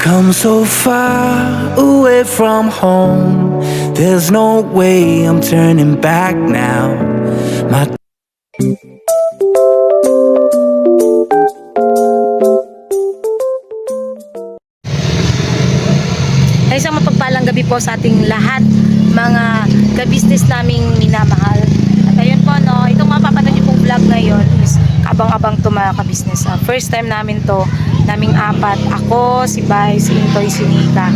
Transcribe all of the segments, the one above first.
come so far away from home. There's no way I'm turning back now. My Ay, isang mapagpalang gabi po sa ating lahat, mga ka-business naming minamahal. At ayun po, no, itong mapapanood niyo pong vlog ngayon is abang-abang to mga ka-business. First time namin to, naming apat. Ako, si Bay, si Intoy, si Nika.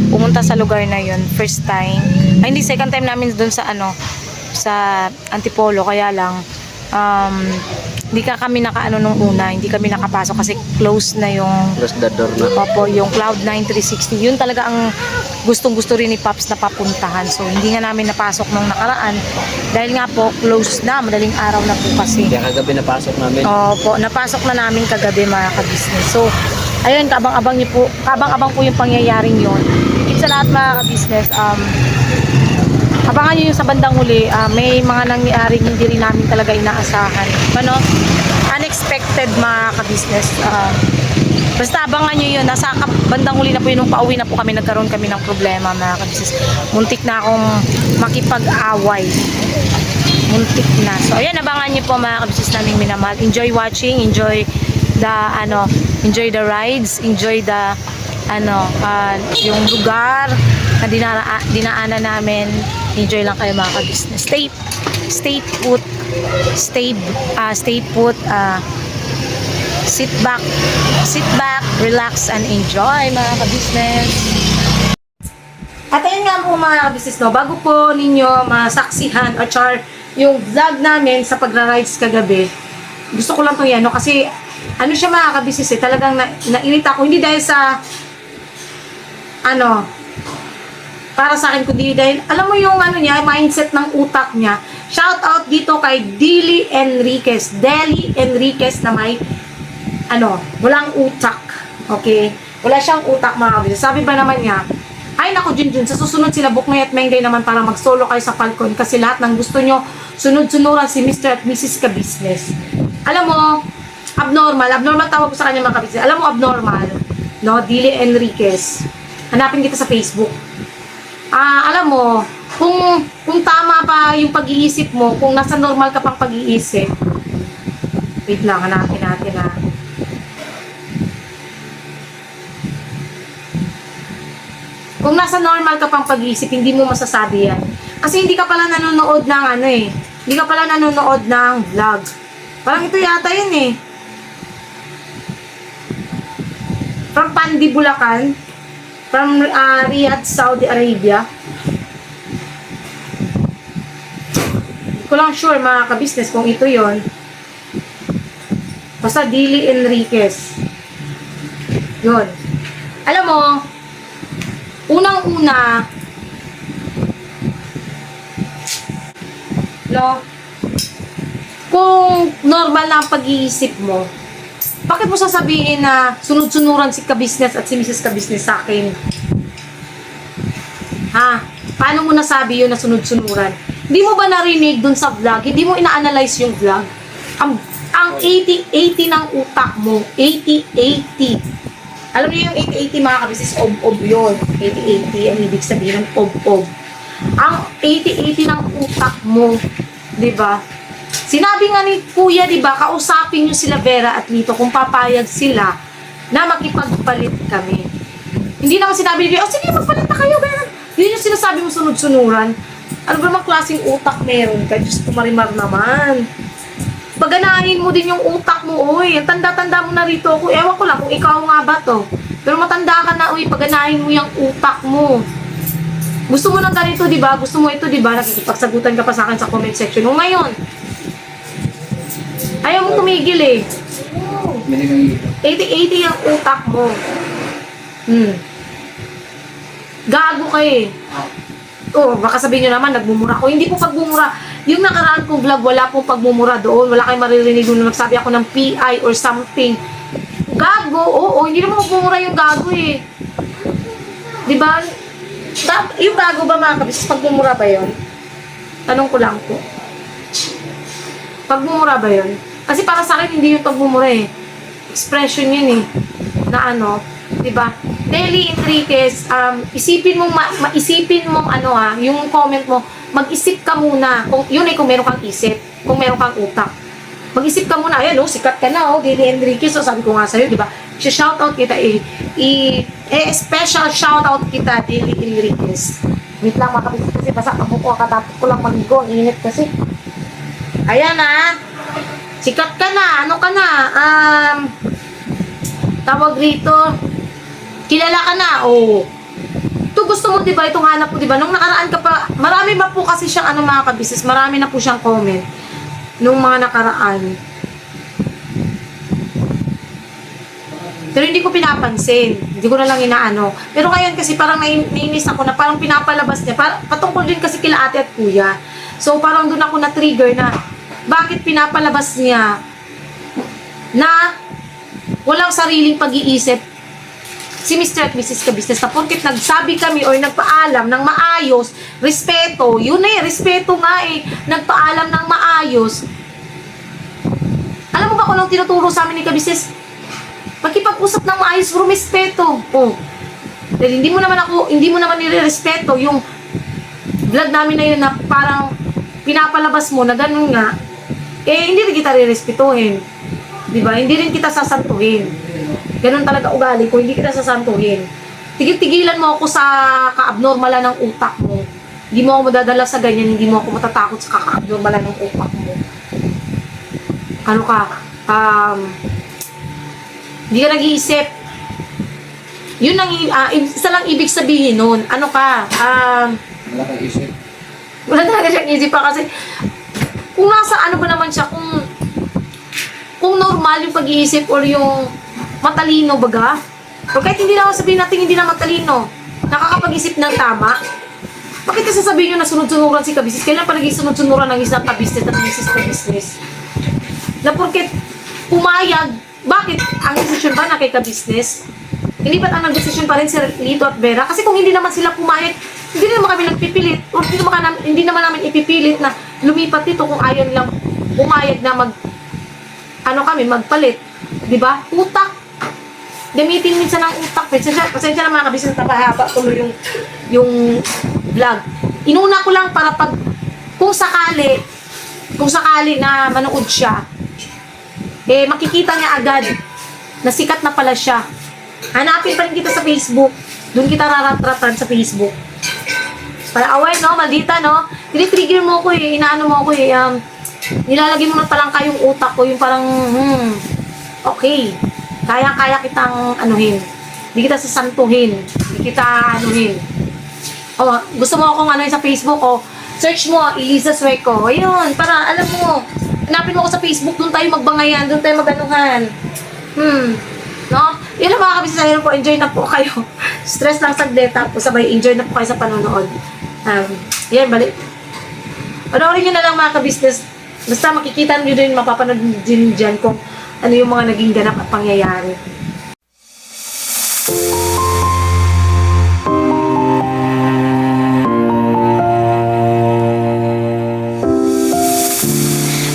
Pumunta sa lugar na yun, first time. Ay, hindi, second time namin dun sa sa Antipolo, kaya lang hindi kami nakaano nung una, hindi kami nakapasok kasi close na yung Close the door na. Opo, yung Cloud9 360. Yun talaga ang gustong-gusto rin ni Pops na papuntahan. So, hindi nga namin napasok nung nakaraan. Dahil nga po, close na. Madaling araw na po kasi. Kaya kagabi napasok namin. Opo, napasok na namin kagabi mga ka-business. So, ayun, kabang-abang po yung pangyayaring yun. Higit sa lahat mga ka-business, abangan nyo yung sa bandang huli, may mga nangyaring hindi rin namin talaga inaasahan. Ano? Unexpected mga ka-business. Basta abangan nyo yun. Nasa bandang huli na po yun. Nung pauwi na po kami, nagkaroon kami ng problema mga ka-business. Muntik na akong makipag-away. Muntik na. So, ayan, abangan nyo po mga ka-business naming minamahal. Enjoy watching, enjoy the rides, enjoy the yung lugar na dinaanan namin. Enjoy lang kayo mga ka-business. Stay put, sit back, relax and enjoy mga ka-business. At ayun nga po mga ka-business, no, bago po ninyo masaksihan o yung vlog namin sa pagra-rides kagabi, gusto ko lang itong yan, no, kasi ano siya mga ka-business, talagang nainit ako, hindi dahil sa para sa akin, kundi dahil alam mo yung mindset ng utak niya. Shout out dito kay Deli Enriquez na may walang utak. Okay? Wala siyang utak mga kabisnes. Sabi ba naman niya, ay naku Junjun, sa susunod sila Buknoy at Mengday naman para mag-solo kayo sa Falcon kasi lahat ng gusto nyo sunod-sunuran si Mr. at Mrs. Kabisnes. Alam mo, abnormal tawag ko sa kanya mga kabisnes. Alam mo, abnormal, no? Deli Enriquez. Hanapin kita sa Facebook. Alam mo, kung tama pa yung pag-iisip mo, kung nasa normal ka pang pag-iisip, wait lang, hanapin natin Kung nasa normal ka pang pag-iisip, hindi mo masasabi yan. Kasi hindi ka pala nanonood ng hindi ka pala nanonood ng vlog. Parang ito yata yun From Pandi, Bulacan. From Riyadh, Saudi Arabia. Hindi ko lang sure mga ka-business kung ito yon. Basta Deli Enriquez. Yun. Alam mo, unang-una, no, kung normal na ang pag-iisip mo, bakit mo sasabihin na sunod-sunuran si Kabisnes at si Mrs. Kabisnes sa akin? Paano mo nasabi yun na sunod-sunuran? Hindi mo ba narinig dun sa vlog? Hindi mo ina-analyze yung vlog? Ang 80-80 ng utak mo. 80-80. Alam niyo yung 80-80 mga kabisnes, ob-ob yun. 80-80, ang ibig sabihin ng ob-ob. Ang 80-80 ng utak mo, di ba? Sinabi nga ni Kuya, di ba, kausapin nyo sila Vera at Lito kung papayag sila na makipagpalit kami. Hindi naman sinabi ni Kuya, sige, magpalit na kayo, Vera. Yun yung sinasabi mo sunod-sunuran. Ano ba namang klaseng utak meron ka? Diyos ko, marimar naman. Paganahin mo din yung utak mo, uy. Ang tanda-tanda mo na rito ako. Ewan ko lang kung ikaw nga ba to. Pero matanda ka na, uy. Paganahin mo yung utak mo. Gusto mo ng ganito, di ba? Gusto mo ito, di ba? Nakikipagsagutan ka pa sa akin sa comment section. O ngayon, ayaw mong tumigil 80-80 yung utak mo. Gago ka baka sabihin nyo naman, nagmumura ko. Hindi po pagmumura. Yung nakaraan kong vlog, wala pong pagmumura doon. Wala kayong maririnig doon na nagsabi ako ng PI or something. Gago, oo. Hindi naman magmumura yung gago Diba? Yung gago ba mga kabisnes, pagmumura ba yun? Tanong ko lang po. Pagmumura ba yun? Kasi para sa akin, hindi yung pagmumura Expression yun Na Diba? Nelly Enriquez, isipin mong, maisipin mong yung comment mo, mag-isip ka muna. Kung, yun ay kung meron kang isip, kung meron kang utak. Mag-isip ka muna, ayan sikat ka na Nelly Enriquez, sabi ko nga sa'yo, diba? Shoutout kita special shoutout kita, Nelly Enriquez. Wait lang mga kabisnes kasi basa ka po katapos ko lang maligo, init kasi. Ayan sikat ka na, tawag rito, kilala ka na, Ito gusto mo, diba, itong hanap mo, diba, nung nakaraan ka pa, marami ba po kasi siyang, mga kabisnes, marami na po siyang comment, nung mga nakaraan. Pero hindi ko pinapansin, hindi ko na lang inaano. Pero ngayon kasi parang nainis ako na parang pinapalabas niya, patungkol din kasi kila ate at kuya. So parang doon ako na-trigger na, bakit pinapalabas niya na walang sariling pag-iisip si Mr. at Mrs. Kabisnes na porket nagsabi kami or nagpaalam ng maayos, respeto, yun respeto nga nagpaalam ng maayos. Alam mo ba kung anong tinuturo sa amin ni Kabisnes? Magkipag-usap ng maayos, rumespeto. Dahil hindi mo naman nire-respeto yung vlog namin na yun na parang pinapalabas mo na ganun nga, hindi rin kita re-respetuhin. Diba? Hindi rin kita sasantuhin. Ganun talaga ugali ko, hindi kita sasantuhin. Tigil-tigilan mo ako sa kaabnormalan ng utak mo. Hindi mo ako madadala sa ganyan, hindi mo ako matatakot sa kaka-abnormalan ng utak mo. Ano ka? Hindi ka nag-iisip. Yun ang, isa lang ibig sabihin nun. Ano ka? Wala kang isip. Wala talaga siyang isip pa kasi kung nasa ba naman siya, kung normal yung pag-iisip or yung matalino baga, o kahit hindi naman sabihin natin hindi na matalino, nakakapag-isip ng tama, bakit kasi sabihin nyo na sunod-sunuran si Kabisnes? Kailan pa naging sunod-sunuran ng isang Kabisnes at Mrs. Kabisnes? Na porket pumayag, bakit ang desisyon ba na kay Kabisnes? Hindi ba't ang nag-desisyon pa rin si Lito at Vera? Kasi kung hindi naman sila pumayag, hindi naman kami nagpipilit o hindi naman namin ipipilit na lumipat dito kung ayaw nilang pumayag na magpalit. Diba? Utak. Gamitin minsan ang utak. Pasensya na mga Kabisnes, napahaba tuloy yung vlog. Inuna ko lang para kung sakali na manood siya, makikita niya agad na sikat na pala siya. Hanapin pa rin kita sa Facebook. Doon kita raratratan sa Facebook. Para aware, maldita, tinitrigger mo ko inaano mo ko nilalagay mo na palang kayong utak ko, yung parang, okay. Kaya kitang anuhin. Hindi kita sasantuhin. Hindi kita anuhin. Gusto mo akong sa Facebook, search mo, Eliza Sueco. Ayun, para alam mo, hanapin mo ako sa Facebook, doon tayo magbangayan, doon tayo maganuhan. Yun ang mga Kabisnes, po, enjoy na po kayo. Stress lang saglit, tapos sabay enjoy na po kayo sa panonood. Yan, balik. Panoorin nyo na lang mga Kabisnes. Basta makikita nyo din, mapapanood din dyan kung ano yung mga naging ganap at pangyayari.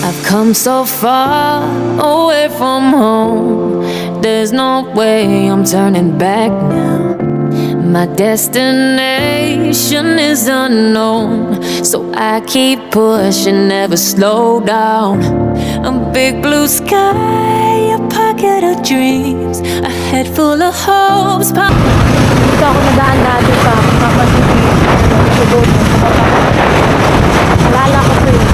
I've come so far away from home. There's no way I'm turning back now. My destination is unknown, so I keep pushing, never slow down. A big blue sky, a pocket of dreams, a head full of hopes. Dito ako nadaan dati sa Lala ko po yun.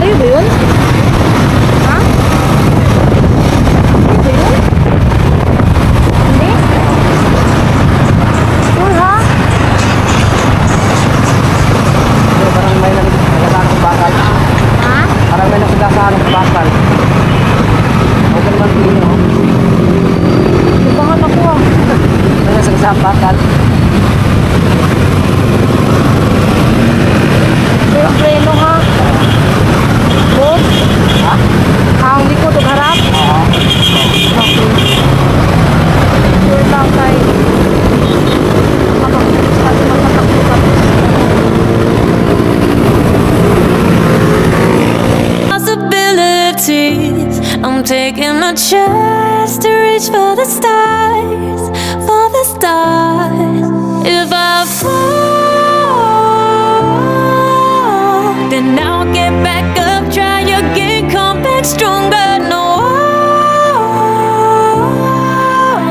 Sa'yo ba yun? Ha? Sa'yo ba yun? Hindi? Sure ha? Parang may nagsasahan ng bakal. Ha? Parang may nagsasahan ng bakal. I'm taking a chance to reach for the stars, for the stars. If I fall, then I'll get back up, try again, come back stronger. No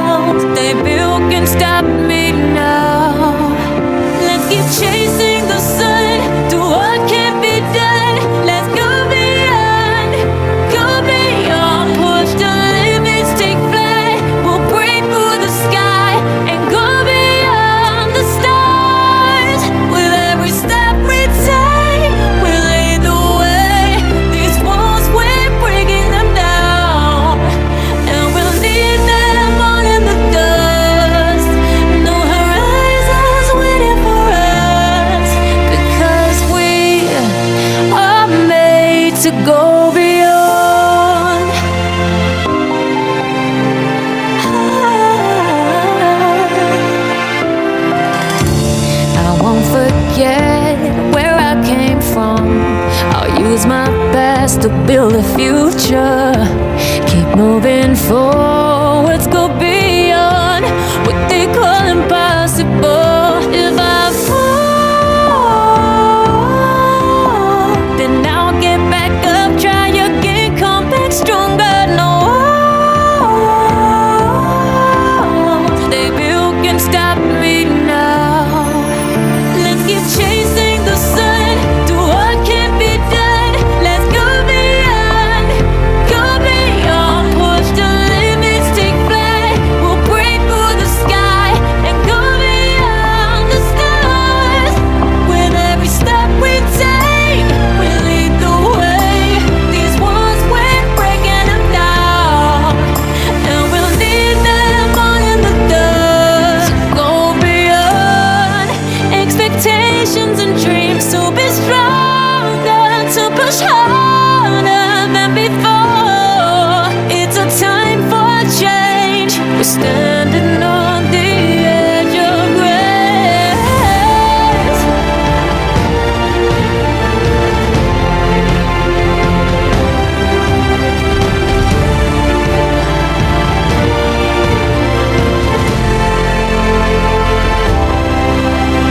walls they built can stop me now. Let's keep chasing the sun, do what can't be done. Let's go beyond, push the limits, take flight. We'll break through the sky and go beyond the stars. With every step we take, we lead the way. These walls, we're breaking them down, and we'll leave them all in the dust. No horizons waiting for us, because we are made to go beyond. I won't forget where I came from. I'll use my best to build a future. Keep moving forwards, go beyond what they call impossible. If I fall, then I'll get back up, try again, come back stronger. No walls they built can stop me now. Let's keep chasing the sun, do what can't be done. Let's go beyond, push the limits, take flight. We'll break through the sky and go beyond the stars. With every step we take, we lead the way. These walls, we're breaking them down, and we'll leave them all in the dust. Go beyond expectations and dreams, to be stronger, to push harder than before. It's a time for change. We're standing on the edge of grace.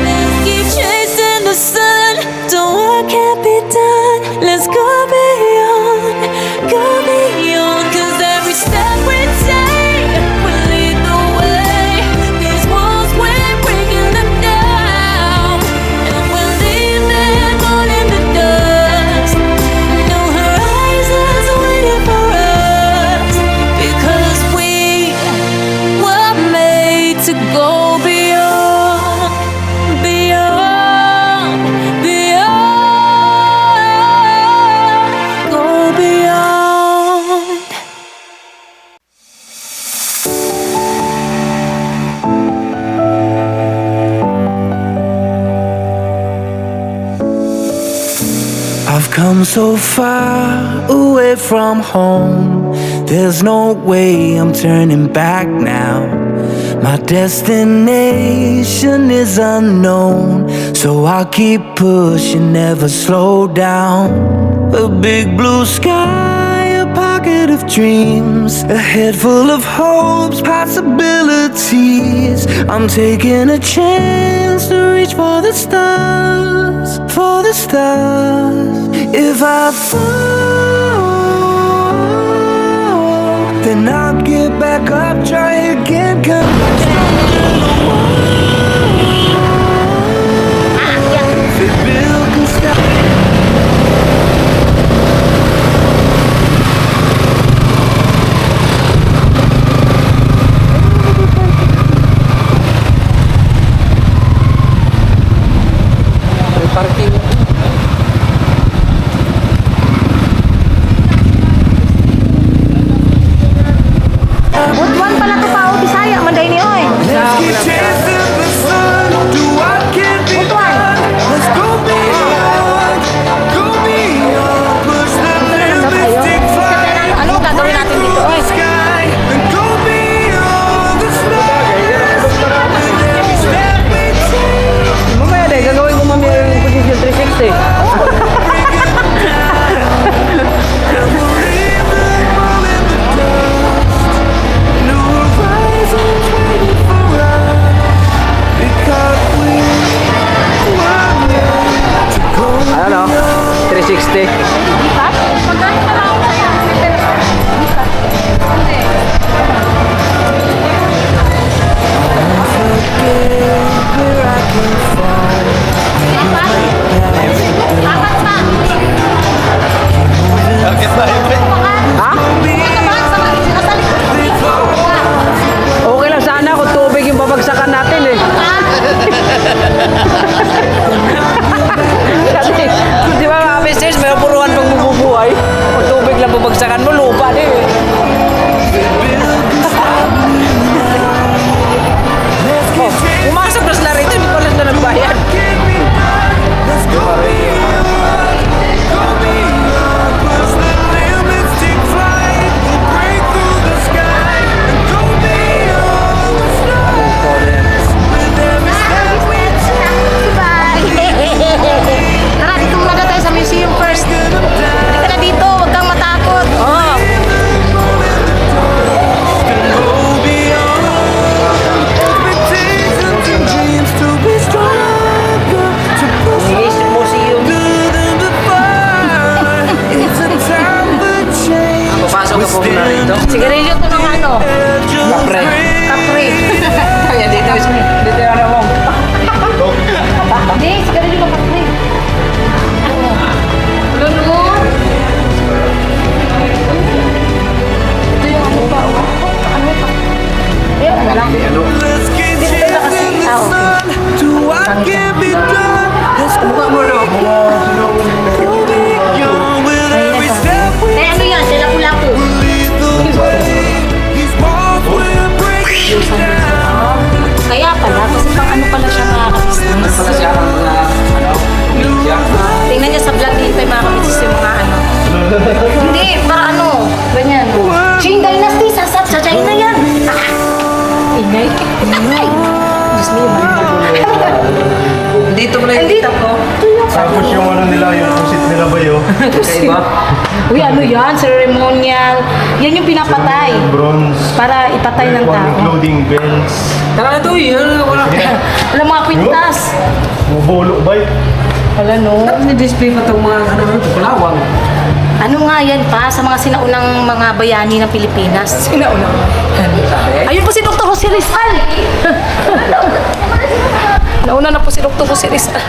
Let's keep chasing the sun, do what can't be done. Let's go beyond, 'cause every step we take will lead the way. These walls, we're breaking them down, and we'll leave them all in the dust. No horizons waiting for us, because we were made to go beyond, beyond, go beyond. I've come so far away from home. There's no way I'm turning back now. My destination is unknown, so I'll keep pushing, never slow down. A big blue sky, a pocket of dreams, a head full of hopes, possibilities. I'm taking a chance to reach for the stars, for the stars. If I fall, then I'll get back up, try again, come back stronger. They build can stop. Parking. Butuan pala to tao, Bisaya, manday ni oy. Let's keep chasing the sun, do what can be done. Let's go beyond, go beyond. Sigarilyo to ng ano? Kapre. Kapre. Kaya dito ano mo. Hindi, sigarilyo ng kapre. Lulun. Ito yung ano pa, oh. Ano pa? Ayun, ano lang. Let's get Hindi ko na kasi tao. to what can be done. Let's go beyond with every step we Eh, ano yan? Sila lapu-lapu. lead the way. These walls will break down. Kaya pala, kasi pang ano pala siya mga ka-business. Pala siya ang ano, media. Tingnan niya sa vlog dito yung mga ka-business yung mga ano. Hindi, para ano, ganyan. Qing Dynasty, sa China yan. Inay. Ay! Diyos mo yun. Dito mo na yung Hindi. tita ko. Tapos yung ano nila, yung pusit nila ba yun? Kaiba. Uy, ano yan? Ceremonial. Yan yung pinapatay. Bronze. Para ipatay ng tao. Including bells. Tara na to, yun. Wala. Wala mga kwintas. Mabolo ba? Wala no. Dapat ni-display pa itong mga ano, kalawang. Ano nga yan pa sa mga sinaunang mga bayani ng Pilipinas? Sinaunang. Ayun po si Dr. Jose Rizal. Nauna na po si Dr. Jose Rizal.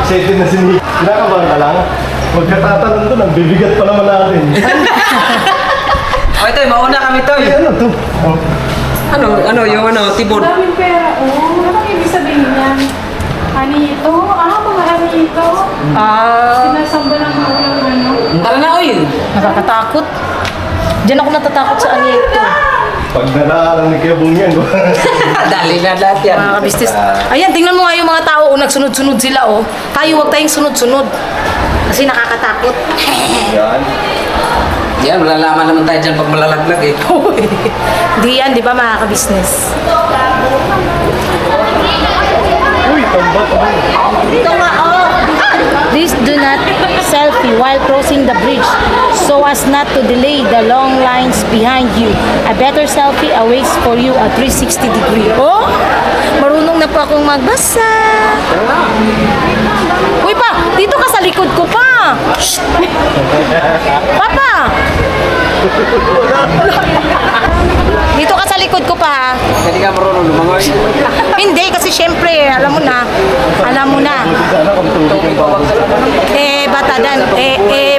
Excited na si Nick. Kinakabahan ka lang. Magkatatanong doon, ang bibigat pa naman natin. O ito, mauna kami to. Ay, ano to? Oh. Ano, yung ano, tibon. Daming pera, oh. Anong ibig sabihin niyan? Anito? Mga anito? Sinasamba ng mga unang ano? Tara na, oy. Nakakatakot. Diyan ako natatakot sa anito. Pag nanaalang ni Kuya Bong yan. Dali na lahat yan. Mga kabistis. Ayan, tingnan mo nga yung mga tao, nagsunod-sunod sila, oh. Tayo, huwag tayong sunod-sunod. Kasi nakakatakot. Yan. Yan, malalaman naman tayo dyan pag malalaglag eh. Di yan, di ba, mga kabisnes? Uy, tambat. Ito nga, oh. Please do not selfie while crossing the bridge so as not to delay the long lines behind you. A better selfie awaits for you at 360 degree. Oh, marunong na po akong magbasa. Uy pa, dito ka sa likod ko pa. Shh. Papa. Dito ka sa likod ko pa ha. Hindi ka marunong lumangoy. Hindi, kasi syempre, alam mo na. Sana kung tubig ang bawang.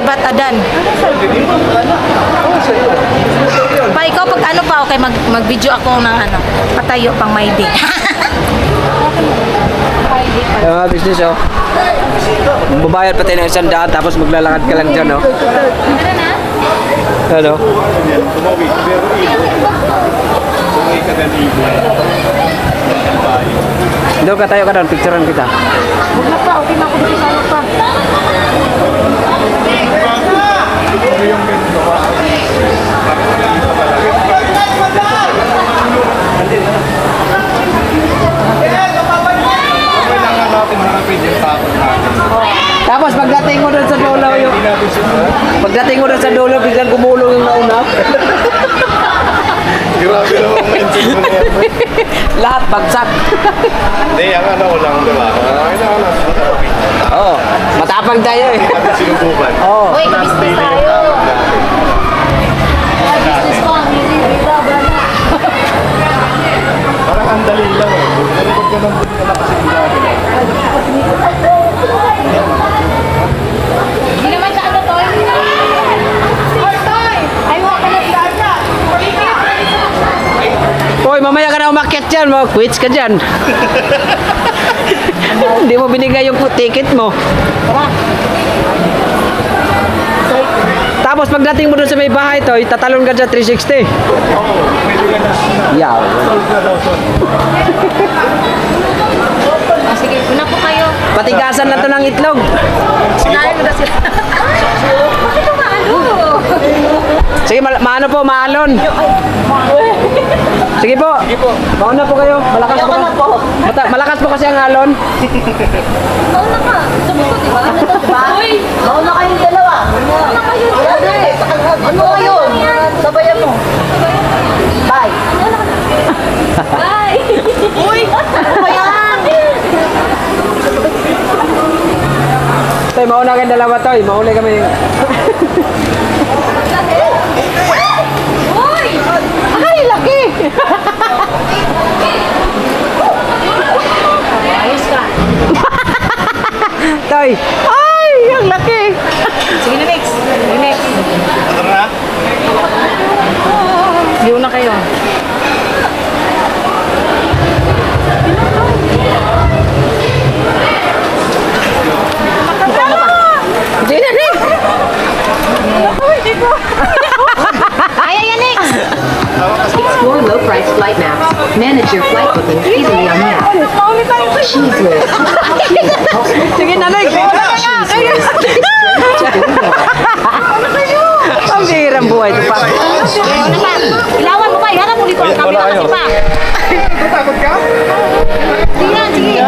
Batadan. Pa, ikaw pag ano pa, okay, mag-video ako ng ano, patayo pang may day. Yung mga business oh. Babayad pa tayo ng 100 tapos maglalakad ka lang dyan oh. Ano? Tumawi. Pero ka ng ibon. Doon ka tayo ka doon, picturean kita. Huwag na pa, okay na ako dito sa ano pa. Tapos pagdating mo doon sa dulo yung... Pagdating mo doon sa dulo, biglang gumulong yung nauna. Grabe naman mindset mo na yan. Lahat bagsak. Hindi, ang ano ko lang, di ba? Kailangan na sa matapit. Oo, matapang tayo eh. Hindi natin sinubukan. Oo. Uy, kabisnes tayo. Kabisnes ko, ang hirita, bala. Parang ang dali lang eh. Pero pag ganun din ka nakasigurado. Hindi naman siya ano to. Ay, huwag ka na dyan. Hoy, mamaya ka na umakyat dyan, mo. Quits ka dyan. Hindi mo binigay yung ticket mo. Tapos pagdating mo doon sa may bahay to, tatalon ka dyan 360. Yaw. Ah, sige, una po kayo. Patigasan na to ng itlog. Unahin mo na sila. Bakit ang maano? Sige, maano po, maalon. Sige po. Mauna po kayo. Malakas po. Malakas po kasi ang alon. Mauna ka. Sabi ko, diba? Ano to, diba? Uy! Mauna kayong dalawa. Mauna kayo. Ano yun? Sabayan mo. Bye. Bye. Uy! Ano ba yan? Toy, mauna kayong dalawa, Toy. Mauna kami. Uy! Liw na kayo. Hindi na, Nick! Ay, next! Explore low-price flight maps. Manage your flight bookings easily on the app. Cheese Whiz. Sige na, Nick! Ang bihirang buhay ito pa. Ano pa? Ilawan mo pa. Iharap mo dito ang camera kasi pa. Takot ka? Sige yan, sige.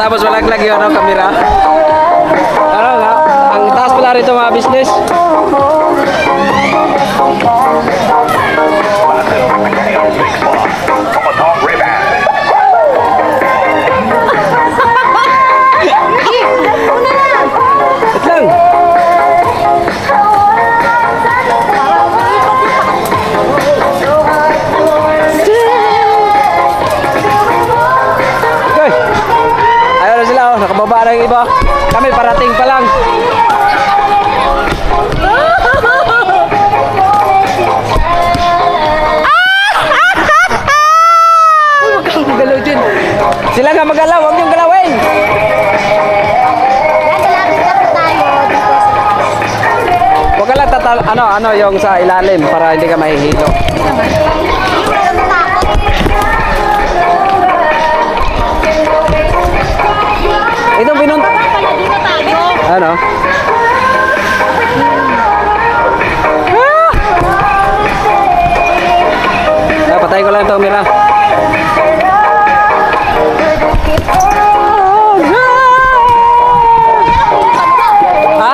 Tapos malaglag yung ano, kamera. Ano nga, ang taas pala rito mga business. Wait lang. Okay. Ayaw na sila, oh. Nakababa na yung iba. Kami parating pa lang. Galaw dyan. Sila nga magalaw, huwag niyong galawin. Huwag ka lang ano yung sa ilalim para hindi ka mahihilo. Itong pinunta. Ano? Ah, patayin ko lang itong mira. Ha?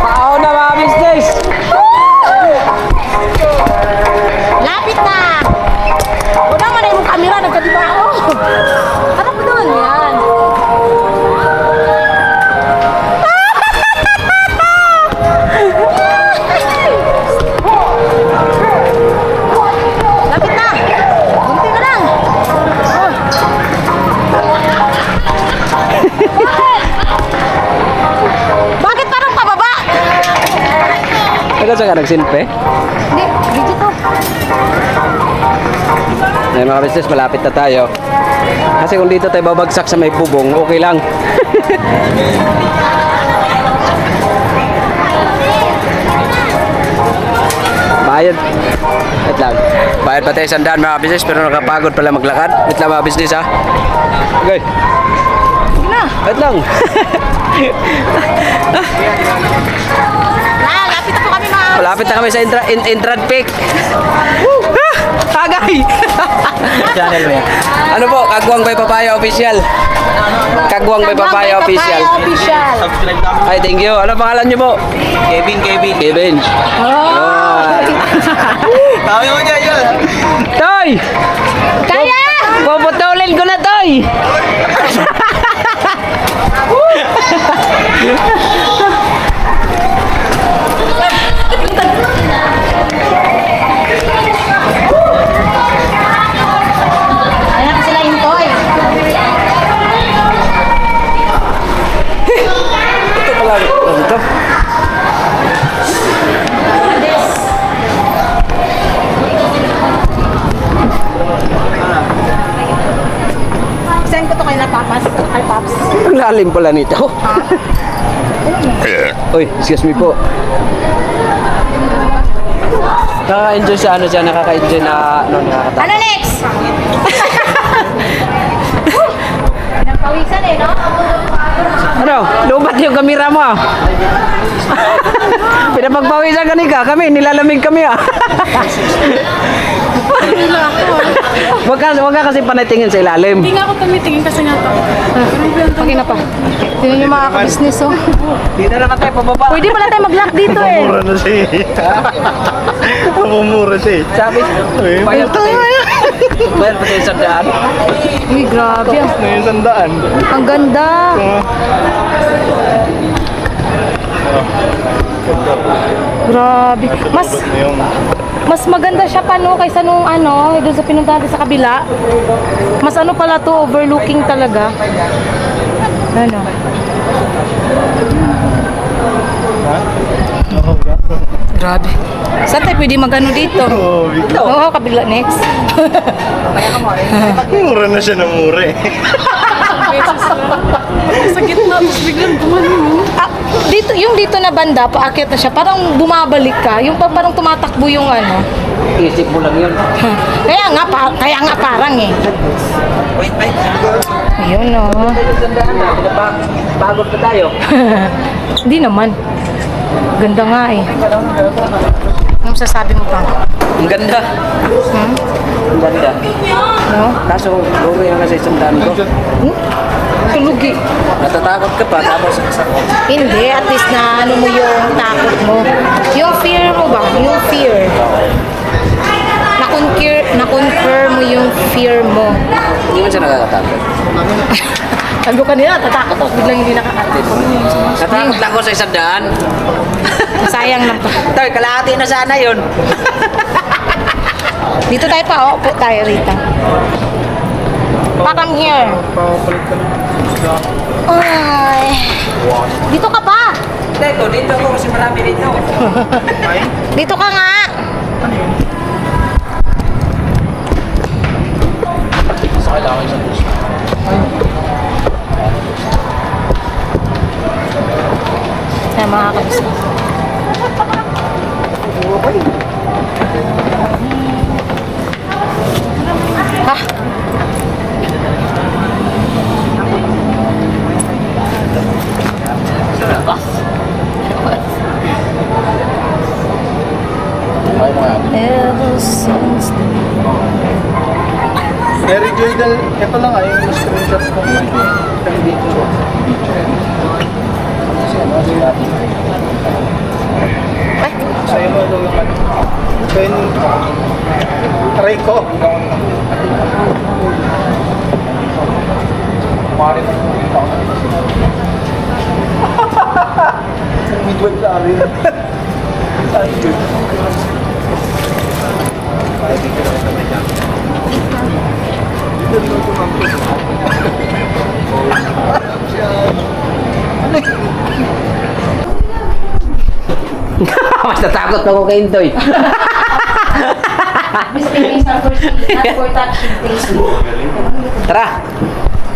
Pao na mga business! Lapit na! Wala man na yung camera, nagkadiba ako. Harap mo doon, yan. Lapit na! Gunti na lang! Bakit parang pababa? Ikaw siya ka nagsilpe? Hindi, dito. Ay mga business, malapit na tayo. Kasi kung dito tayo babagsak sa may bubong, okay lang. Bayad. Wait lang. Bayad pa tayo sandaan mga business, pero nakapagod pala maglakad. Wait lang mga business ha. Okay. Wait lang. Lapit na po kami mga... Malapit na kami sa Intrad Peak. Agay! Channel mo yan. Ano po? Kagwang by Papaya Official. Kagwang by Papaya Official. Ay, thank you. Ano pangalan niyo po? Kevin. Oh. Tawag mo niya yun. Toy! Kaya! Puputulin ko na, Toy! Ayan na sila yung toy. Ito pala. Ito. Send ko to kay na Papas. Ay, Paps. Ang lalim pala nito. Uy, excuse me po. Nakaka-enjoy siya, nakaka-enjoy na, nakakatawa. Ano next? Nagpawisan no? Ano? Lubat yung kamera mo ah. Pinapagpawisan ka ka. Kami, nilalamig kami ah. Wag ka kasi panatingin sa ilalim. Hindi nga ako tumitingin kasi nga to. Okay na pa. Tingnan niyo mga ka-business, oh. Di na lang tayo pababa. Pwede pala tayo mag-lock dito, eh. Mura na siya eh. Namumura siya eh. Sabi, bayad pa tayo. Bayad pa tayo sa daan. Uy, grabe, ah. Na yung sandaan. Ang ganda. Grabe. Yung Mas maganda siya pa, no, kaysa nung ano, doon sa pinuntahan sa kabila. Mas ano pala to, overlooking talaga. Ano? Grabe. Saan tayo pwede mag-ano dito? oh, bigla. Oo, kabila next. Mura na siya ng mura eh. Sa gitna, tapos biglang gumano. Dito, yung dito na banda, paakyat na siya, parang bumabalik ka. Yung parang tumatakbo yung ano. Isip mo lang yun. Kaya nga parang eh. Wait. Ayun, no. Bagot pa tayo. Hindi naman. Ganda nga eh. Anong sasabi mo pa? Ang ganda. Hmm? Ang ganda. No? Kaso, luro yung nasa isang daan ko. Tulugi. Natatakot ka pa, tapos Hindi, at least na ano mo yung takot mo. Yung fear mo ba? Yung fear. Na-confirm mo yung fear mo. hindi man siya nakakatakot. Sabi ko kanina, tatakot ako biglang hindi nakakatakot. Natakot lang ako sa isang daan. Sayang lang pa. Toy, kalahati na sana yun. Dito tayo pa, oh. Upo tayo rito. Come here. Ay. Dito ka pa. Dito ako kasi marami dito. Dito ka nga. Ay, mga kabisa. Ha? Ever since Mary Joy Del, ito lang ah, yung screenshot ko. Dito. Ay, Sa'yo mo ito yung ano. Then, try ko. Pare na ito. Midway sa amin. Mas natakot ako kay Intoy. Tara.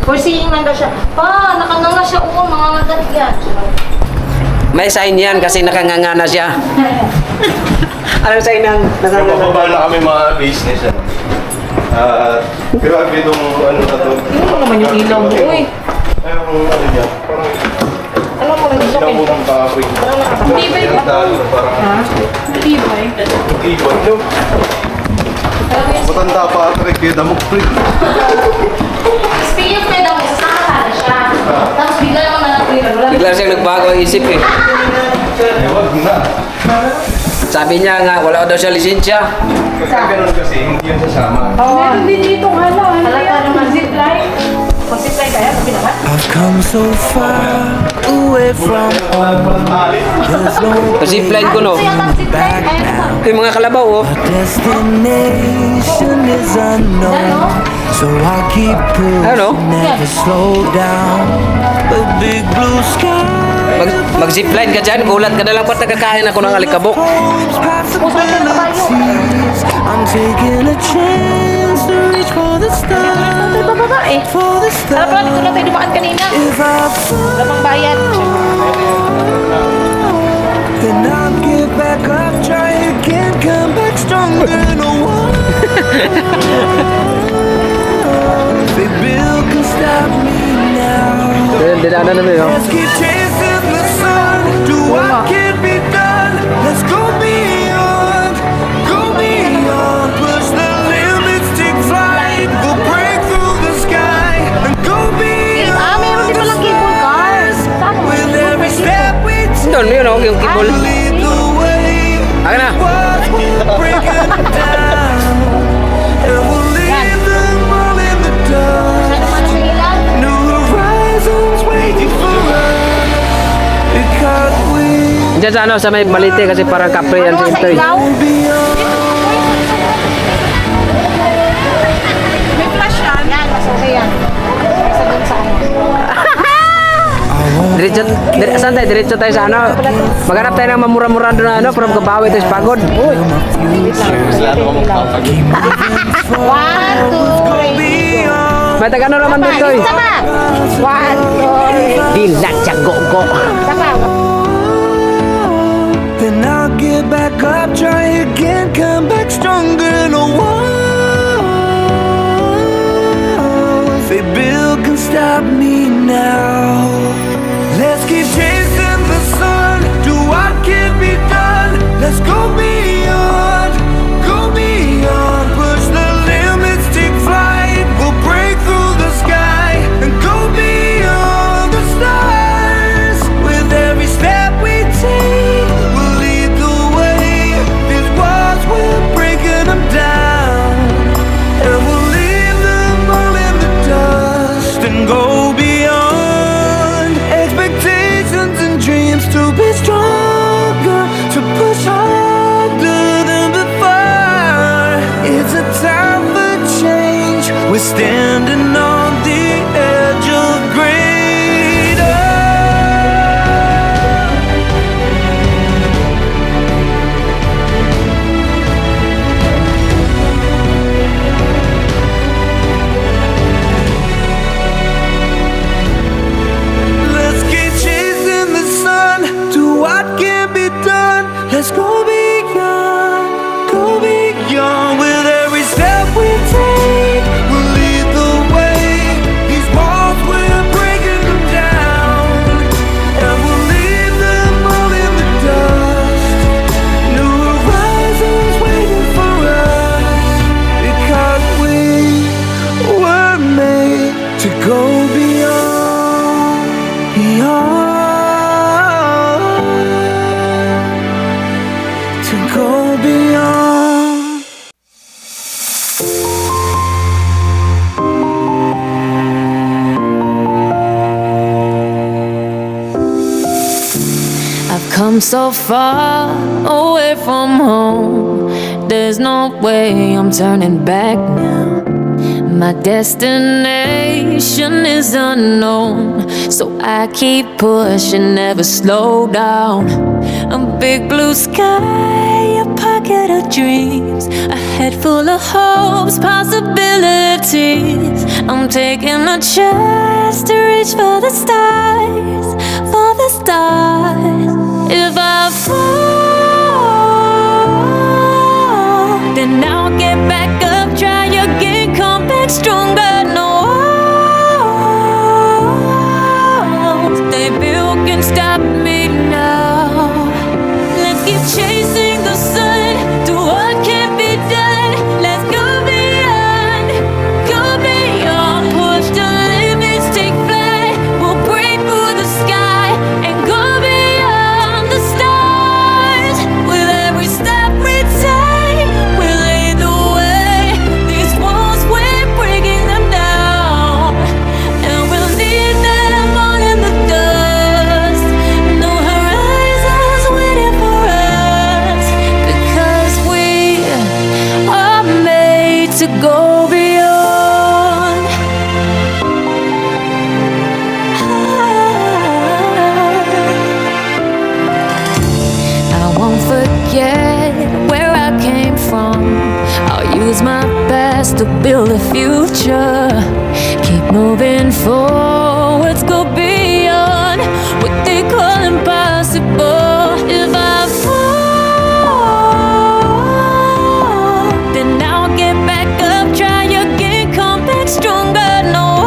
for seeing nga siya. Pa, nakanganga siya. Oo, mga ngagat yan. May sign yan kasi nakanganga na siya. Anong sign ng nakanganga? Napapaba na kami mga business. Grabe itong ano na to. Ano naman yung ilaw mo? Uy, Ayun, ano niya, parang ano mo nang ilaw mo ng kapoy. Tibay ba? Parang Tibay. ibon nyo. Matanda pa ata rin kaya damok pre. Speaking of pwede ako, sasama na siya. Tapos bigla naman na Bigla siyang nagbago ang isip eh. Huwag na. Sabi niya nga, wala daw siya lisensya. Kasi ganun kasi, hindi yun sasama. Meron din dito ano Halata naman. zipline. Mag-zipline kaya, sabi naman. I've come so far away from home. There's no Zipline ko no. Gusto yata ang zipline. Kaya naman. Yung mga kalabaw oh. destination is unknown. So I keep Ano? pushing, never slow down. A big blue sky. Mag-zipline ka dyan, gulat ka na lang ba't nagkakain ako ng alikabok? Possibilities. I'm taking a chance to reach for the stars. Baba eh. For the Harap lang, ito na stars. tayo dumaan kanina. If I fall, Lamang bayan. then I'll get back up, try again, come back stronger. No one. Big Bill can stop me now. dinaanan namin, no? Let's keep chasing the sun. Do what can be done. Let's go beyond. Go beyond. Push the limits, take flight. We'll break through the sky and go beyond. Meron din palang cable cars. Saan mo? With every step we take, Doon, yun, oh, yung kibol. lead the way. Akin na. What's breaking them down, and we'll leave them all in the dust. New horizons waiting for us, because we Diyan sa ano, sa may Balite kasi parang kapre yan si Intoy. go beyond. May flash yan. Yan, mas okay yan. Kaysa dun sa ano. Saan tayo? Diretso tayo sa ano? Maghanap tayo ng mamura-mura doon na ano, from Kabawi to Pagod. One, two, three. Beyond. May taga ano naman doon, Toy? Sama! One, two, three. Bilang siya go-go. Sama! Then I'll get back up, try again, come back stronger. No walls they build can stop me now. Let's keep chasing the sun, do what can be done. Let's go beyond, push the limits, take flight. We'll break through the sky and go beyond the stars. With every step we take, we'll lead the way. These walls, we're breaking them down, and we'll leave them all in the dust and go beyond. Expectations and dreams to be stronger, to push harder than before. It's a time for change. We're standing on the edge of greater. Let's keep chasing the sun, do what can be done. Let's go beyond, with every step we take. We'll lead the way. These walls, we're breaking them down, and we'll leave them all in the dust. New horizons waiting for us, because we were made to go beyond, to go beyond. I've come so far away from home. There's no way I'm turning back now. My destination is unknown, so I keep pushing, never slow down. A big blue sky, a pocket of dreams, a head full of hopes, possibilities. I'm taking a chance to reach for the stars, for the stars. If I fall, then I'll get back up, try again, come back stronger. No walls they built can stop me now. Let's keep chasing the sun, do what can be done. Let's go beyond, push the limits, take flight. We'll break through the sky and go beyond the stars. With every step we take, we'll lead the way. These walls, we're breaking them down, and we'll leave them all in the dust. No horizons waiting for us, because we are made to go beyond. I won't forget where I came from. I'll use my best to build a future. Keep moving forwards, go beyond what they call impossible. If I fall, then I'll get back up, try again, come back stronger. No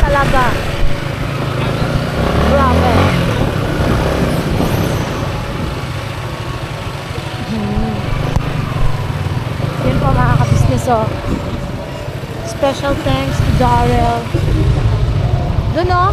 talaga. Grabe. Yan po mga ka-business, oh. Special thanks to Darrell. Doon, oh.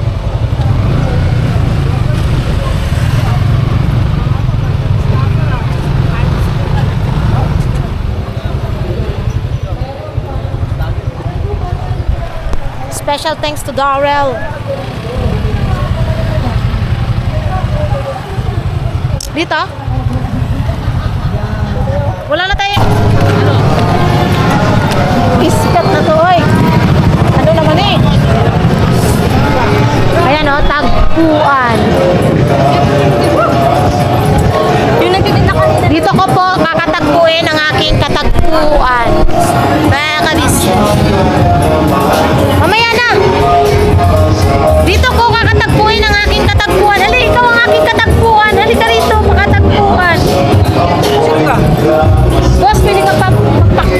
Special thanks to Darrell. Dito? Wala na tayo. Iskat na to, oy. Ano naman eh? Ayan, oh, tagpuan. Dito ko po kakatagpuin ang aking katagpuan. Mga kabis. Mamaya na. Dito ko kakatagpuin ang aking katagpuan. Hali, ikaw ang aking katagpuan. Halika rito, makatagpuan. Boss, pwede ka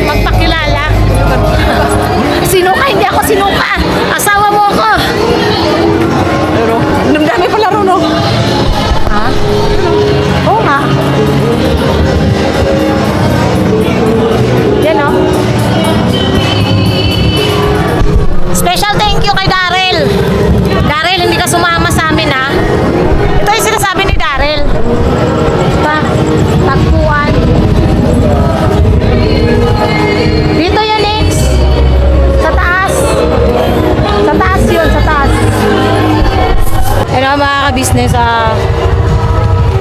magpakilala? Sinuka, hindi ako sinuka. Asawa mo ako. Namdami pala ron, no? Ha? Oo nga. Yan, no? Special thank you kay Darrell. Darrell, hindi ka sumama sa amin, ha? Ito yung sinasabi ni Darrell. Tagpuan. Dito yun, Nix. Sa taas. Sa taas yun, sa taas. Ano mga ka-business,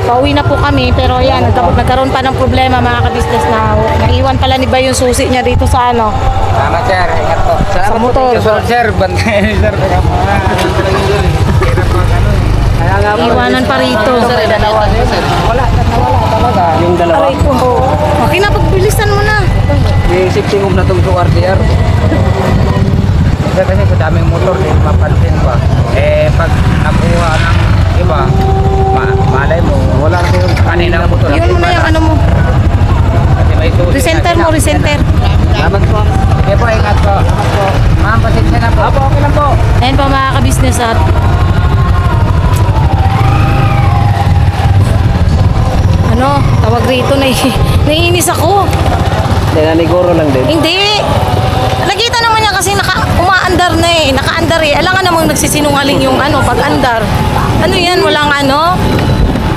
pauwi na po kami, pero yan, nagkaroon pa ng problema mga ka-business na naiwan pala ni Bay yung susi niya dito sa ano. Salamat, sir. Ingat po. Sa motor. Sir, bantayan, sir. Kaya nga po. Iwanan pa rito. Wala talaga. Yung dalawa. Aray ko. Okay na, pagbilisan mo na. I-safety move na itong RTR. Kasi sa daming motor, mapansin pa. Pag nakuha ng iba, malay mo, wala na yung kaninang motor. Yun mo na yung ano mo. Kasi may susi. Recenter mo, recenter. Salamat po. Okay po, ingat po. Ma'am, pasensya na po. Apo, okay lang po. Ayan pa mga ka-business at ano, tawag rito, naiinis ako. Naniguro lang din. Hindi. Nakita naman niya kasi umaandar na eh. Naka-andar eh. Alam nga namang nagsisinungaling yung ano, pag-andar. Ano yan? Walang ano?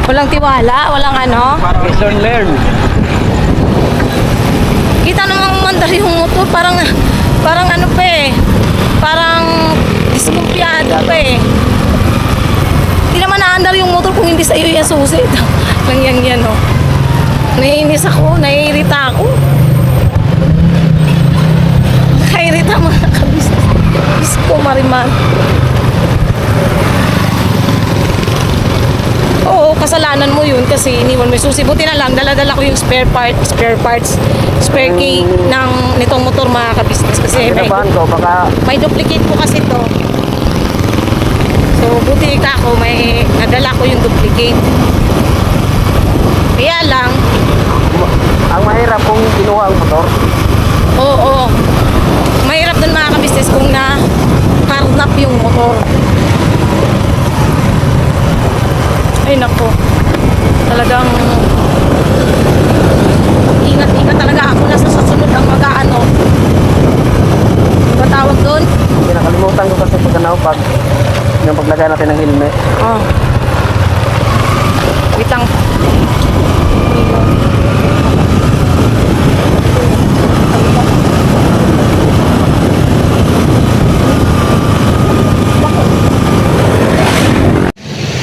Walang tiwala? Walang ano? Lesson learn. Kita namang umandar yung motor. Parang ano pa eh. Parang diskumpiyado pa eh. Hindi naman naandar yung motor kung hindi sa iyo yung susi. Lang yan oh. Naiinis ako. Naiirita ako. Kairita mga kabisnes. Isko Mariman. Oo, kasalanan mo yun kasi iniwan mo yung susi. Buti na lang, dala-dala ko yung spare key ng nitong motor mga kabisnes. Kasi may duplicate po kasi to. So, buti ka ako, may nadala ko yung duplicate. Kaya lang, Ang mahirap kung kinuha ang motor. oo. Mahirap dun mga kabisnes kung na-carnap yung motor. Ay nako. Talagang ingat-ingat talaga ako na sa susunod ang mag-aano. Patawag doon? Nakalimutan ko kasi pag yung paglagay natin ng helmet. Oh. Wait lang.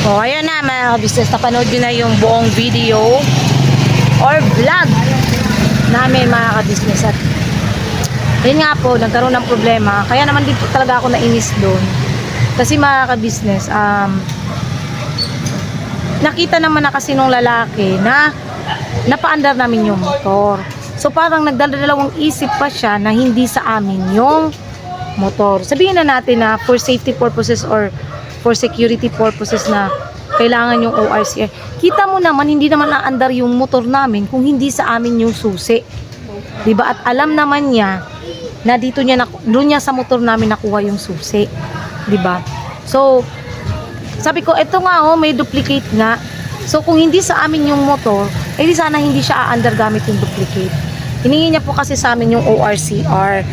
Oh, ayan na mga business, napanood nyo na yung buong video or vlog namin mga ka-business. At yun nga po, nagkaroon ng problema. Kaya naman dito talaga ako nainis doon. Kasi mga ka-business, nakita naman na kasi nung lalaki na napaandar namin yung motor. So parang nagdadalawang isip pa siya na hindi sa amin yung motor. Sabihin na natin na for safety purposes or for security purposes na kailangan yung ORCR. Kita mo naman, hindi naman naandar yung motor namin kung hindi sa amin yung susi. Diba? At alam naman niya na doon niya sa motor namin nakuha yung susi. 'Di ba? So, sabi ko, eto nga may duplicate nga. So, kung hindi sa amin yung motor, di sana hindi siya aandar gamit yung duplicate. Hiningi niya po kasi sa amin yung ORCR.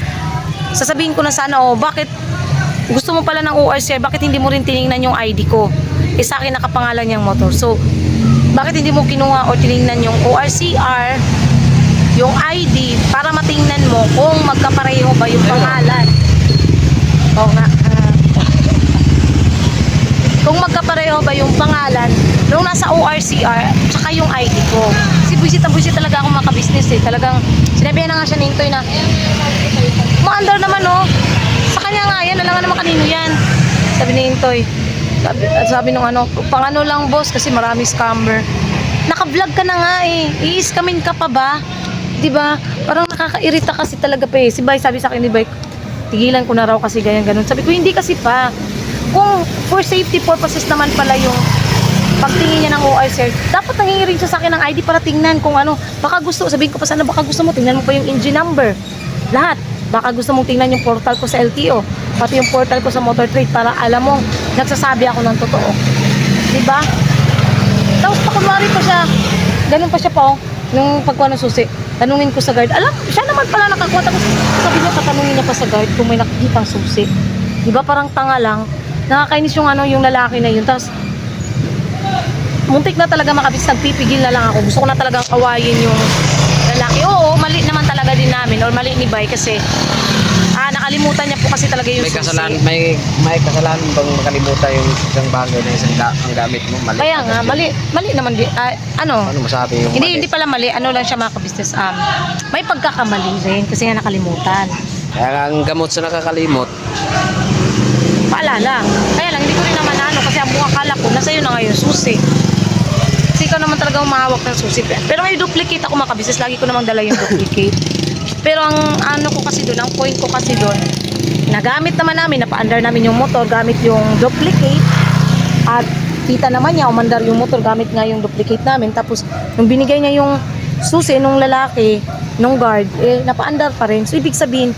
Sasabihin ko na sana, bakit gusto mo pala ng ORCR, bakit hindi mo rin tiningnan yung ID ko? Sa akin nakapangalan yung motor. So, bakit hindi mo kinuha o tiningnan yung ORCR, yung ID, para matingnan mo kung magkapareho ba yung pangalan? Oo nga. Kung magkapareho ba yung pangalan nung nasa ORCR tsaka yung ID ko. Kasi buwisit na buwisit talaga ako maka-business Talagang sinabihan na nga siya ni Intoy na maandar naman sa kanya nga yan, alangan naman kanino yan. Sabi ni Intoy. Sabi nung pang lang boss kasi marami scammer. Naka-vlog ka na nga i-scamin ka pa ba? 'Di ba? Parang nakakairita kasi talaga pa Si Bay sabi sa akin ni Bay, tigilan ko na raw kasi ganyan-ganon. Sabi ko hindi kasi pa. Kung for safety purposes naman pala yung pagtingin niya ng ORCR, dapat nangingi rin siya sa akin ng ID para tingnan kung baka gusto, sabihin ko pa sana, baka gusto mo tingnan mo pa yung engine number. Lahat. Baka gusto mong tingnan yung portal ko sa LTO, pati yung portal ko sa Motor Trade para alam mo, nagsasabi ako ng totoo. Diba? Tapos pakunwari pa siya, ganun pa siya pa nung pagkuha ng susi. Tanungin ko sa guard, alam, siya naman pala nakakuha. Tapos sabi niya, tatanungin niya pa sa guard kung may nakikitang susi. Diba parang tanga lang? Nakakainis yung yung lalaki na yun. Tapos muntik na talaga makabis, nagpipigil na lang ako. Gusto ko na talagang kawayin yung lalaki. Oo, mali naman talaga din namin or mali ni Bay kasi nakalimutan niya po kasi talaga yung May susi. kasalanan, may kasalanan bang makalimutan yung isang bagay na ang gamit mo? Mali. Kaya nga, mali naman din. Ano masabi yung Hindi pala mali. Ano lang siya mga ka-business. May pagkakamali rin kasi nga nakalimutan. Kaya nga, ang gamot sa nakakalimot. Paalala. Kaya lang, hindi ko rin naman kasi ang buong akala ko, nasa iyo na ngayon susi. Kasi ikaw naman talaga umahawak ng susi. Pero may duplicate ako mga ka-business. Lagi ko namang dala yung duplicate. Pero ang ko kasi doon, ang point ko kasi doon, nagamit naman namin, napaandar namin yung motor, gamit yung duplicate. At kita naman niya, umandar yung motor, gamit nga yung duplicate namin. Tapos, nung binigay niya yung susi nung lalaki, nung guard, napaandar pa rin. So, ibig sabihin,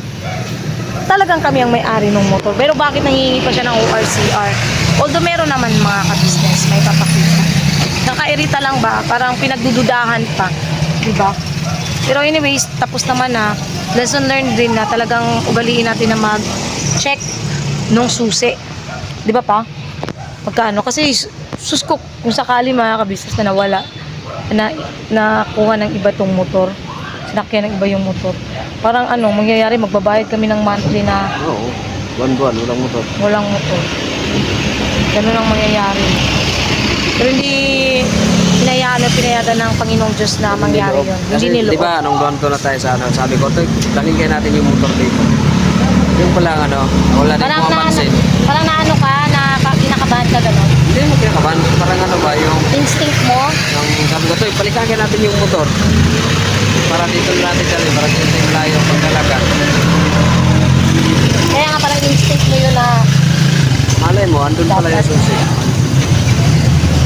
talagang kami ang may-ari ng motor. Pero bakit nangihingi pa siya ng ORCR? Although meron naman mga ka-business, may papakita. Nakairita lang ba? Parang pinagdududahan pa. Diba? Pero anyways, tapos naman lesson learned din na talagang ugaliin natin na mag-check nung susi. Diba pa? Pagkaano? Kasi sus ko, kung sakali mga ka-business na nawala, na nakuha ng iba tong motor, sinakyan ng iba yung motor. Parang mangyayari, magbabayad kami ng monthly na Oo. Buwan-buwan, walang motor. walang motor. Ganun ang mangyayari. Pero hindi pinayagan ng Panginoong Diyos na mangyari yun. Kasi, Hindi niloob. di ba, nung doon na tayo sa sabi ko, dalhin kayo natin yung motor dito. Yung pala wala din Parang pumapansin. parang kinakabahan ka gano'n. Hindi mo kinakabahan, parang ba, yung Instinct mo, sabi ko, palitan kayo natin yung motor. Para dito natin dali, para dito yung layo pagdalaga. kaya nga parang instinct mo yun na Malay mo, andun pala yung susi.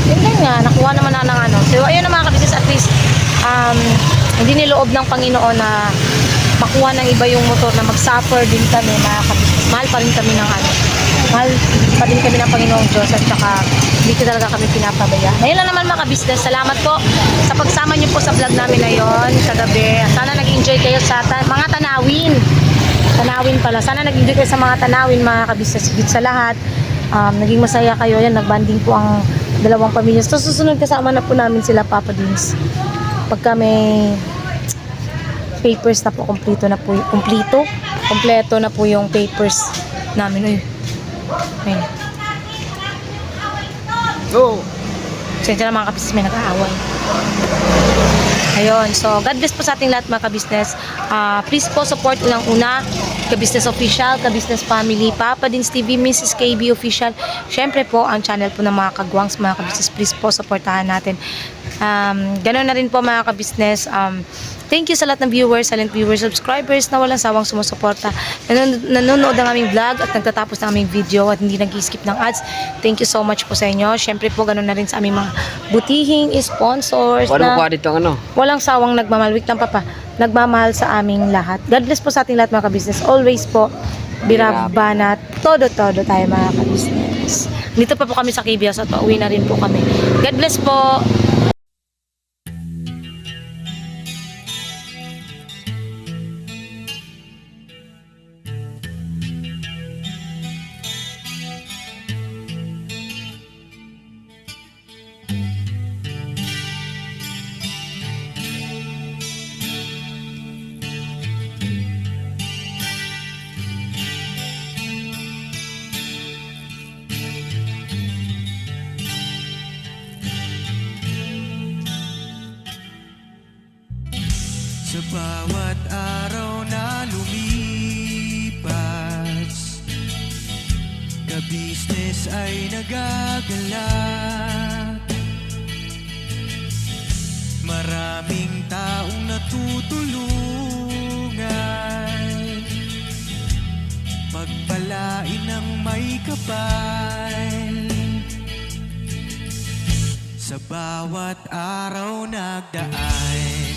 yun din nga, nakuha naman na ng So, ayun na mga kabisnes, at least, hindi niloob ng Panginoon na makuha ng iba yung motor na mag-suffer din kami, mga kabisnes. Mahal pa rin kami ng mahal pa din kami ng Panginoong Diyos at saka hindi ko talaga kami pinapabaya. Ngayon lang naman mga kabisnes, salamat po sa pagsama niyo po sa vlog namin na yon kagabi. Sana nag-enjoy kayo sa mga tanawin. Tanawin pala. Sana nag-enjoy kayo sa mga tanawin mga kabisnes. Higit sa lahat, naging masaya kayo. Yan, nagbanding po ang dalawang pamilya. So, susunod kasama na po namin sila Papa Dins. Pagka may papers na po, kompleto na po yung papers namin. Uy. Ayun. Oo. So, ito lang mga kabisnes, may nag-aaway. Ayun. So, God bless po sa ating lahat mga kabisnes. Please po support unang-una Kabisnes Official, Kabisnes Family, Papa Dins TV, Mrs. KB Official. Syempre po, ang channel po ng mga kagwangs, mga kabisnes, please po, supportahan natin. Ganoon na rin po mga kabisnes. Thank you sa lahat ng viewers, silent viewers, subscribers na walang sawang sumusuporta. Nanonood ng aming vlog at nagtatapos ng aming video at hindi nag-skip ng ads. Thank you so much po sa inyo. Syempre po, ganoon na rin sa aming mga butihing sponsors Ano na kuha dito walang sawang nagmamahal. Wait lang papa. Nagmamahal sa aming lahat. God bless po sa ating lahat mga kabisnes. Always po, Birabanat. Todo-todo tayo mga ka-business. Dito pa po kami sa KBS at pauwi na rin po kami. God bless po! Sa bawat araw na lumipas, ka-business ay nagagalak. Maraming taong natutulungan, pagpalain ng may kapal. Sa bawat araw nagdaan,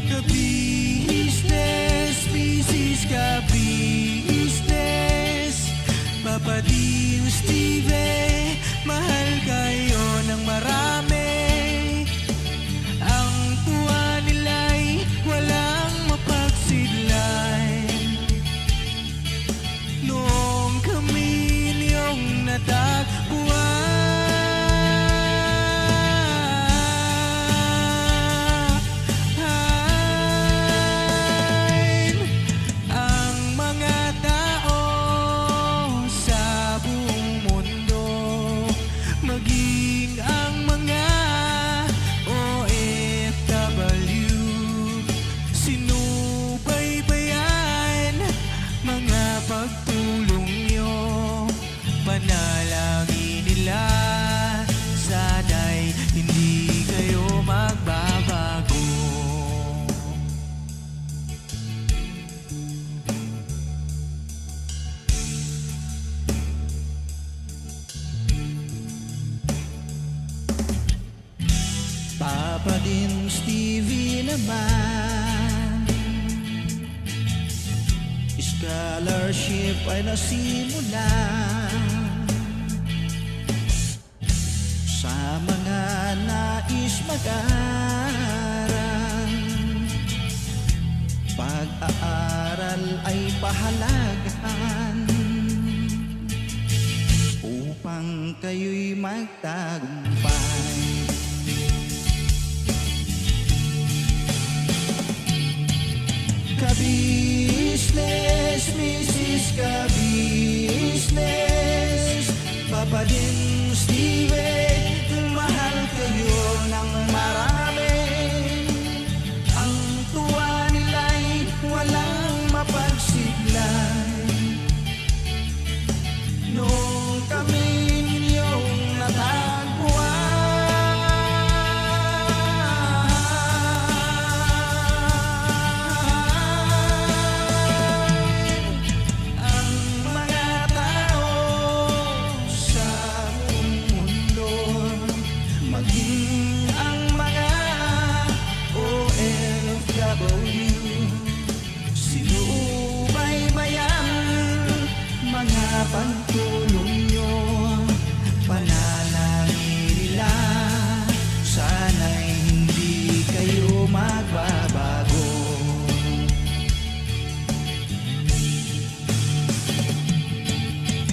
ka-business, business ka-business, Papa Dio, Steve, mahal kayo ng marami. Ang tuwa nila'y walang mapagsidlan. Noong kami niyong natagpuan, ang mga tao sa buong mundo, maging ang mga OFW, sinubaybayan mga pagtulong nyo, panalangin nila, sana'y hindi kayo magbabago. Papa din Stevie naman, scholarship ay nasimula sa mga nais mag-aral. Pag-aaral ay pahalagahan upang kayo'y magtagumpay. Ka-business, Mrs. Ka-business, Papa din Steve, mahal kayo ng marami. Ang tuwa nila'y walang mapagsiglan. Noong kami ninyong natagpuan, ang mga tao sa buong mundo, maging ang mga OFW, sinubaybayan mga pagtulong nyo, panalangin nila, sana'y hindi kayo magbabago.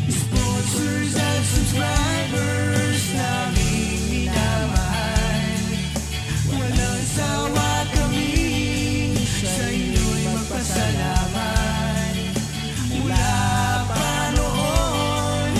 Sponsors at subscribers naming minamahal, walang sawa kami sa inyo'y magpasalamat. Mula pa noon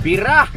Bira.